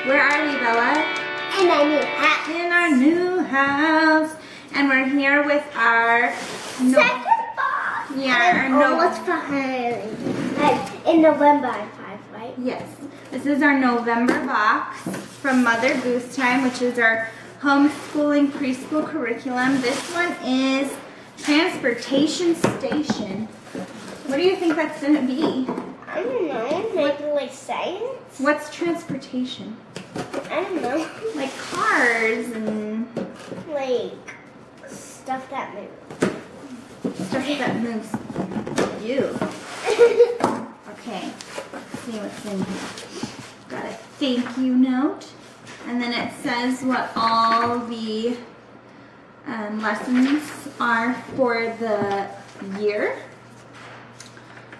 Where are we, Bella? In our new house. In our new house. And we're here with our... Second box. Yeah, our almost behind. Like in November, I 5, right? Yes. This is our November box from Mother Goose Time, which is our homeschooling preschool curriculum. This one is Transportation Station. What do you think that's going to be? I don't know. Maybe like science? What's transportation? I don't know. Like cars and... Like stuff that moves. Stuff that moves. You. Okay. Let's see what's in here. Got a thank you note. And then it says what all the lessons are for the year.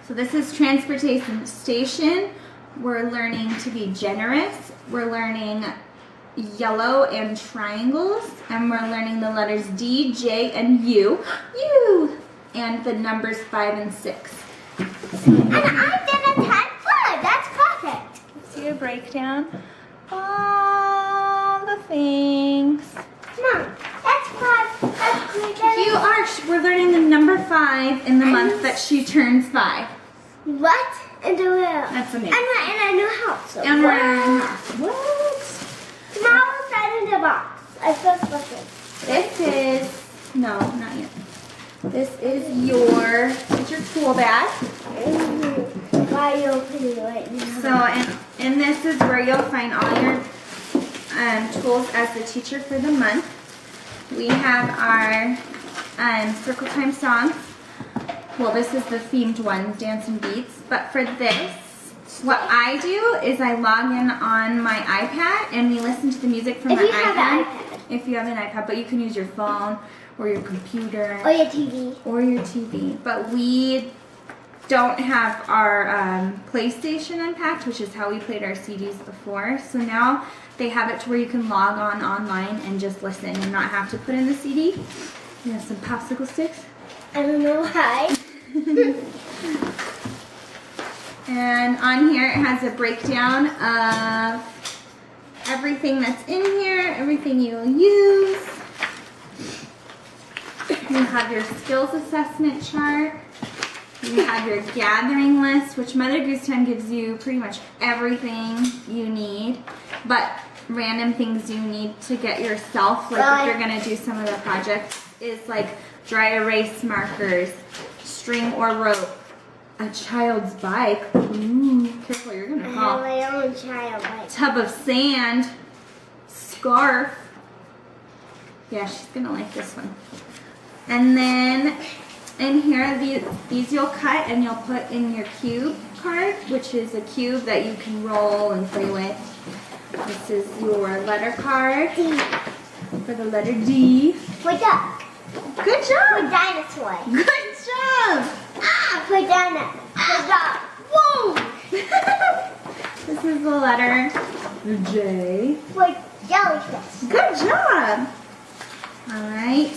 So this is Transportation Station. We're learning to be generous. We're learning yellow and triangles. And we're learning the letters D, J, and U. U! And the numbers 5 and 6. And I did a 10 foot. That's perfect. See a breakdown? All the things. Mom, that's 5. That's great. You are. We're learning the number 5 in the month that she turns 5. What? In the world. That's amazing. And in a new house. And we're in what? Now what's that in the box? I first looked it. This is, no, not yet. This is your tool bag. Why are you opening it right now? So, and this is where you'll find all your tools as the teacher for the month. We have our circle time songs. Well, this is the themed one, Dance and Beats. But for this, what I do is I log in on my iPad and we listen to the music from my iPad. If you have an iPad. If you have an iPad, but you can use your phone or your computer. Or your TV. Or your TV. But we don't have our PlayStation unpacked, which is how we played our CDs before. So now they have it to where you can log on online and just listen and not have to put in the CD. You have some popsicle sticks. I don't know why. And on here it has a breakdown of everything that's in here, everything you'll use. You have your skills assessment chart. You have your gathering list, which Mother Goose Time gives you pretty much everything you need, but random things you need to get yourself, like if you're going to do some of the projects, is like dry erase markers, string or rope, a child's bike. Ooh, careful, you're going to fall. I have my own child bike. Tub of sand, scarf. Yeah, she's going to like this one. And then in here, these you'll cut and you'll put in your cube card, which is a cube that you can roll and play with. This is your letter card D. for the letter D. For duck. Good For job. dinosaur. Good job. Ah, for dinosaur. For duck. Whoa. This is the letter J. For jellyfish. Good job. All right.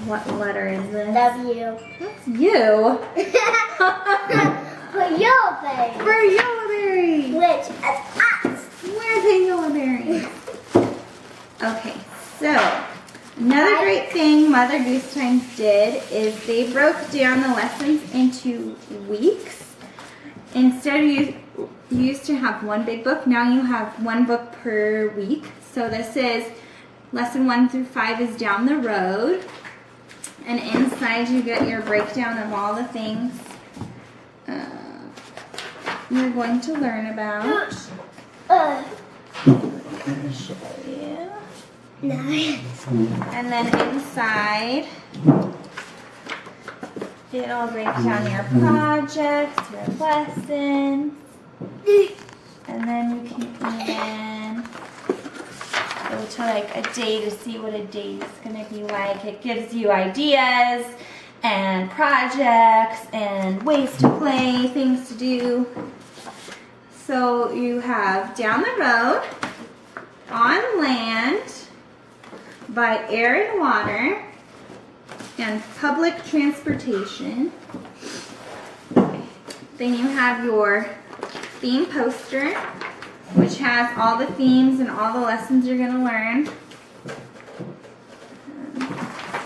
What letter is this? W. That's you. For yellow berry. For yellow berry. Which is us. Where's the yellow berry? Okay, so another great thing Mother Goose Time did is they broke down the lessons into weeks. Instead of you used to have one big book, now you have one book per week. So this is lesson 1 through 5 is down the road. And inside you get your breakdown of all the things you're going to learn about. Yeah. Nice. And then inside, it'll break down your projects, your lessons. And then you can even go to like a day to see what a day is going to be like. It gives you ideas and projects and ways to play, things to do. So you have down the road, on land, by air and water, and public transportation. Then you have your theme poster. which has all the themes and all the lessons you're going to learn.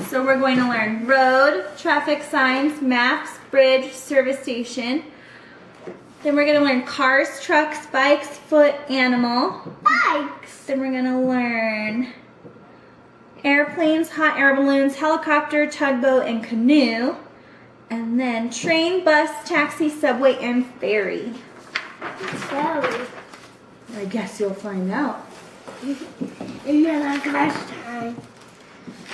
So we're going to learn road, traffic signs, maps, bridge, service station. Then we're going to learn cars, trucks, bikes, foot, animal. Bikes. Then we're going to learn airplanes, hot air balloons, helicopter, tugboat, and canoe. And then train, bus, taxi, subway, and ferry. Ferry. I guess you'll find out. And then like last time.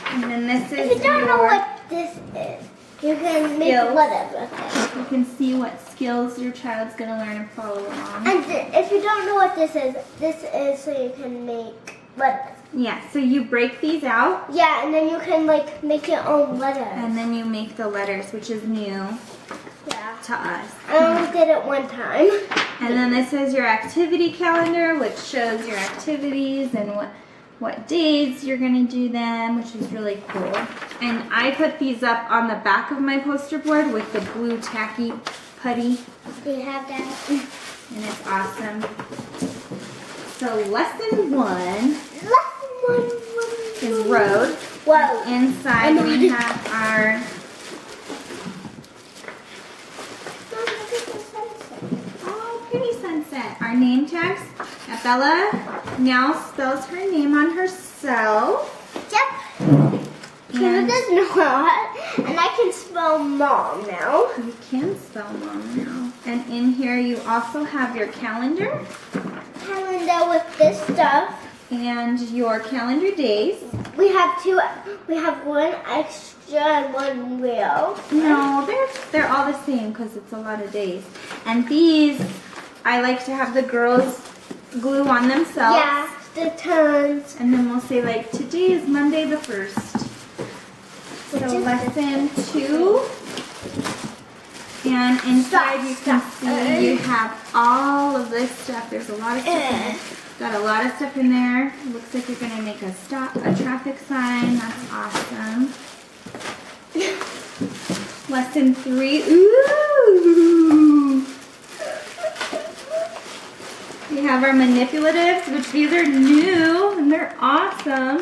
And then this is If you don't know your what this is, you can make skills. whatever. Okay. You can see what skills your child's going to learn and follow along. And if you don't know what this is so you can make letters. Yeah, so you break these out. Yeah, and then you can like make your own letters. And then you make the letters, which is new Yeah. to us. I only did it one time. And then this is your activity calendar, which shows your activities and what days you're going to do them, which is really cool. And I put these up on the back of my poster board with the blue tacky putty. Do you have that? And it's awesome. So lesson 1 is road. Whoa. Inside we have our pretty sunset. Our name tags. Bella now spells her name on herself. Yep. Kayla And does not. And I can spell mom now. you can spell mom now. And in here you also have your calendar Calendar with this stuff. and your calendar days. We have one extra and one real. No, they're all the same because it's a lot of days. And these, I like to have the girls glue on themselves. Yeah, the tons. And then we'll say like, today is Monday the 1st. So Which is lesson 2. And inside you can see you have all of this stuff. There's a lot of stuff in there. Got a lot of stuff in there. It looks like you're gonna make a traffic sign. That's awesome. Lesson 3. Ooh! We have our manipulatives, which these are new and they're awesome.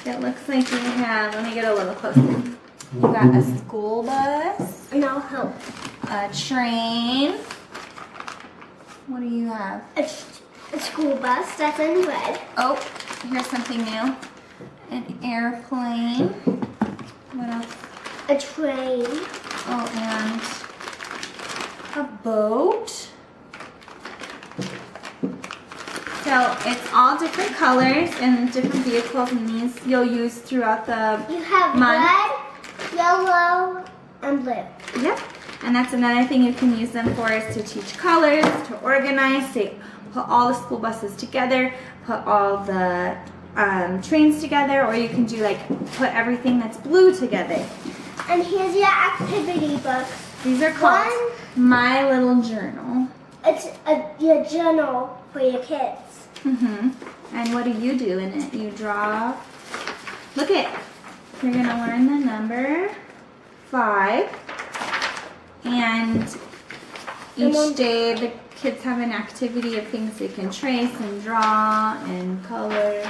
It looks like we have, let me get a little closer. You got a school bus, And I'll help. a train. What do you have? A school bus that's in red. Oh, here's something new. An airplane. What else? A train. Oh, and a boat. So it's all different colors and different vehicles, and these you'll use throughout the You have month. red, yellow, and blue. Yep. And that's another thing you can use them for is to teach colors, to organize, to put all the school buses together, put all the trains together, or you can do like put everything that's blue together. And here's your activity book. These are called My Little Journal. It's your journal for your kids. And what do you do in it? You draw. Look it. You're gonna learn the number 5, and each day the kids have an activity of things they can trace and draw and color.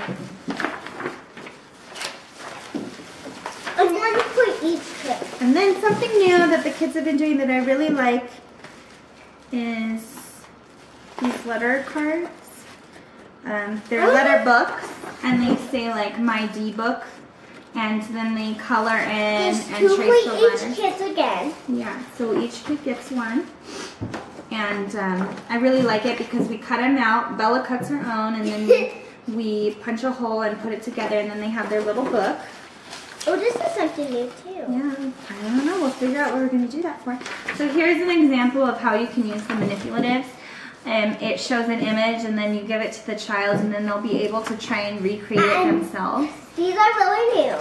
And one for each kid. And then something new that the kids have been doing that I really like is these letter cards. They're letter books, and they say like my D book, and then they color in There's and 2 trace the for letters. each kids again. Yeah, so each kid gets one. And I really like it because we cut them out. Bella cuts her own, and then we punch a hole and put it together, and then they have their little book. Oh, this is something new too. Yeah, I don't know. We'll figure out what we're going to do that for. So here's an example of how you can use the manipulatives. It shows an image, and then you give it to the child, and then they'll be able to try and recreate it themselves. These are really new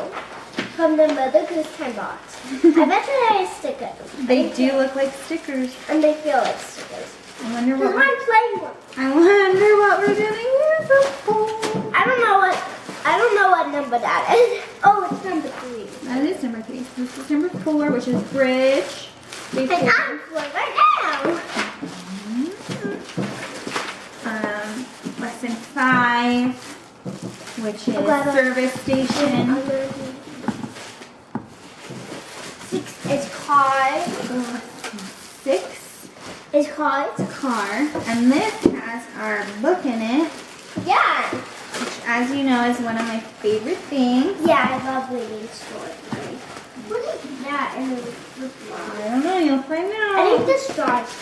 from the Mother Goose 10 box. I bet you they're stickers. They do look like stickers. And they feel like stickers. I wonder Because what I'm playing one. I wonder what we're gonna use them for. I don't know what number that is. Oh, it's number 3. That is number 3. So this is number 4, which is bridge. And I'm 4 right now. 5, which is service station. 6 is car. 6 Is car. is car. And this has our book in it, Yeah. which, as you know, is one of my favorite things. Yeah, I love reading stories. What is that in the I don't know, you'll find I out. think the straws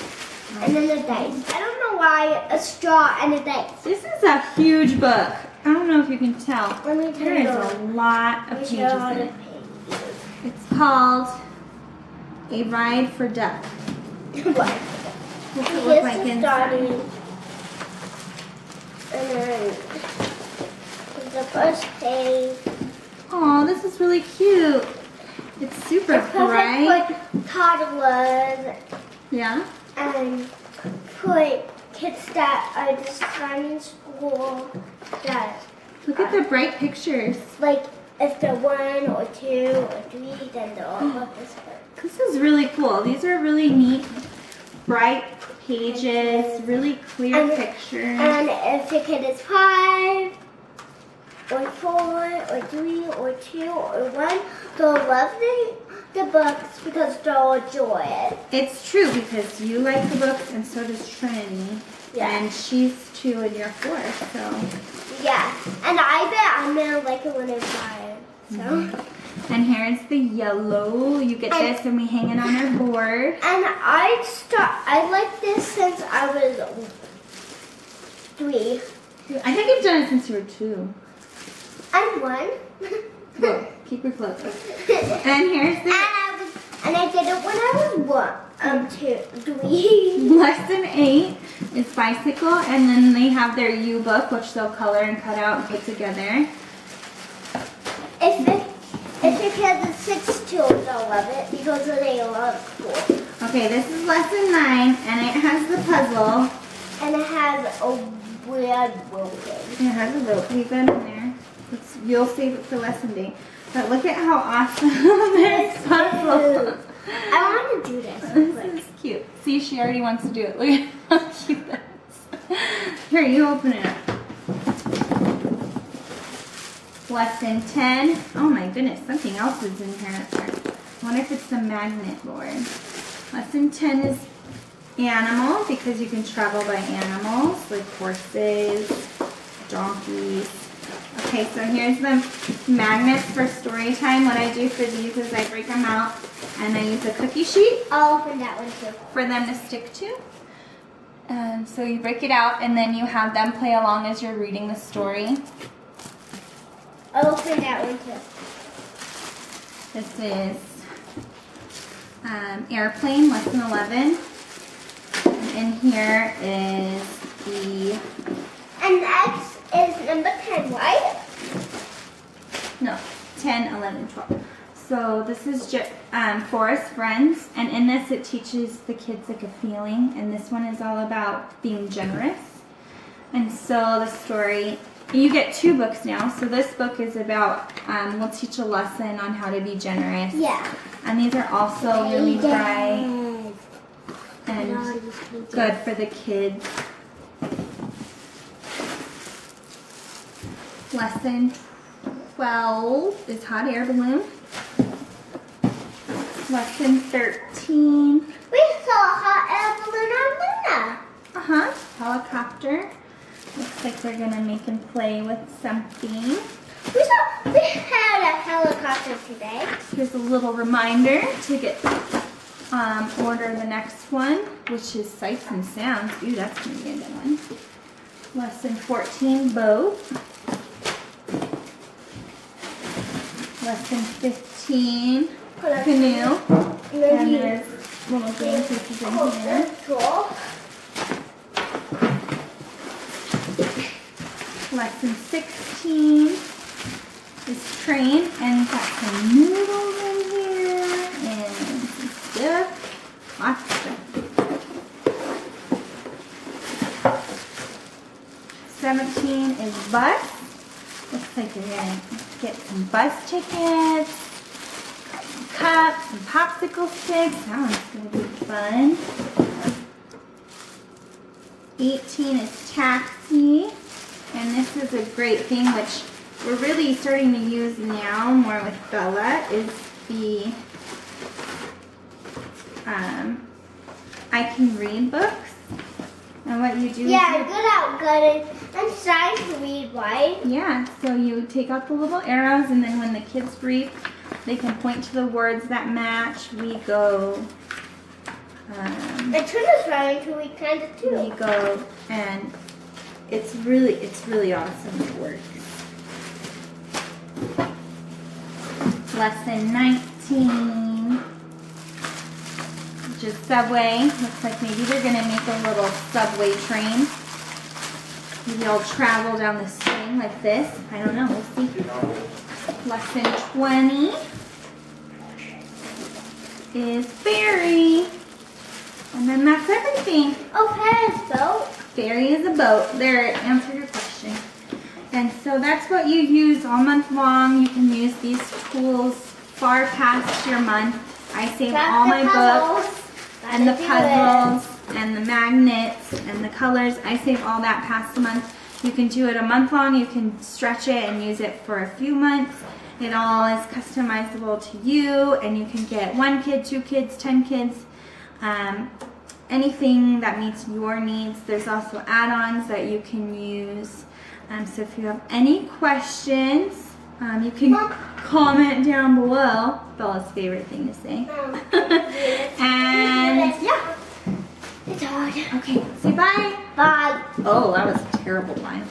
and then the dice. I don't know why a straw and a dice. This is a huge book. I don't know if you can tell. Let me tell There you. is a lot of Let me pages show in the it. pages. It's called A Ride for Duck. What? What's it look like Here's the inside? starting. And then the first page. Oh, this is really cute. It's super bright. Perfect for toddlers Yeah. and put kids that are just starting school that Look at the bright pictures. like if they're 1 or 2 or 3, then they'll all look this way. This is really cool. These are really neat, bright pages, really clear And- pictures. And if your kid is 5 or 4 or 3 or 2 or 1, they'll love the books because they'll enjoy it. It's true because you like the books and so does Trinity. Yeah. And she's 2 and you're 4, so. Yeah, and I bet I'm gonna like it when I'm 5. So. And here's the yellow. You get And- this and we hang it on our board. And I like this since I was 3. I think you've done it since you were 2. I'm 1. Whoa, keep your clothes. And here's the And I did it when I was 3. lesson 8 is bicycle, and then they have their U book, which they'll color and cut out and put together. If your kid is 6 too, they'll love it because they love school. Okay, this is lesson 9, and it has the puzzle. And it has a weird rope. It has a rope weave in there. You'll save it for lesson day. But look at how awesome this puzzle. I want to do this. real quick. This is cute. See, she already wants to do it. Look at how cute that is. Here, you open it up. Lesson 10. Oh my goodness, something else is in here. I wonder if it's the magnet board. Lesson 10 is animal, because you can travel by animals, like horses, donkeys. Okay, so here's the magnets for story time. What I do for these is I break them out and I use a cookie sheet I'll open that one too. for them to stick to. So you break it out and then you have them play along as you're reading the story. I'll open that one too. This is airplane, lesson 11. And in here is the, And next is number 10, right? no, 10, 11, 12. So this is Forest Friends, and in this it teaches the kids like a feeling, and this one is all about being generous. And so the story, you get 2 books now. So this book is about, we'll teach a lesson on how to be generous. Yeah. And these are also really bright Yes. and good for the kids. Lesson 12 is hot air balloon. Lesson 13, We saw a hot air balloon on Luna. helicopter. Looks like they're gonna make him play with something. We had a helicopter today. Here's a little reminder to get order the next one, which is sights and sounds. Ooh, that's gonna be a good one. Lesson 14, boat. Lesson 15, canoe. And there's little game pieces in here. Cool. Lesson 16 is train, and got some noodles in here and some stuff. Lots of stuff. 17 is bus. Looks like you're gonna get some bus tickets, some cups, some popsicle sticks. That one's gonna be fun. 18 is taxi. And this is a great thing, which we're really starting to use now more with Bella, is the I Can Read books. And what you do Yeah, is I'm good at good. I'm starting to read, right? yeah, so you take out the little arrows, and then when the kids read, they can point to the words that match. We go, And Trina's trying to read kind of too. we go, and it's really awesome. It works. Lesson 19, which is Subway. Looks like maybe they're gonna make a little subway train. Maybe I'll travel down the string like this. I don't know, we'll see. Lesson 20 is ferry. And then that's everything. Okay, so Ferry is a boat. There, answer your question. And so that's what you use all month long. You can use these tools far past your month. I save all my books and the puzzles and the magnets and the colors. I save all that past the month. You can do it a month long. You can stretch it and use it for a few months. It all is customizable to you, and you can get 1 kid, 2 kids, 10 kids. Anything that meets your needs. There's also add-ons that you can use. So if you have any questions, you can comment down below. Bella's favorite thing to say. And yeah. It's hard. Okay, say bye. Bye. Oh, that was a terrible line.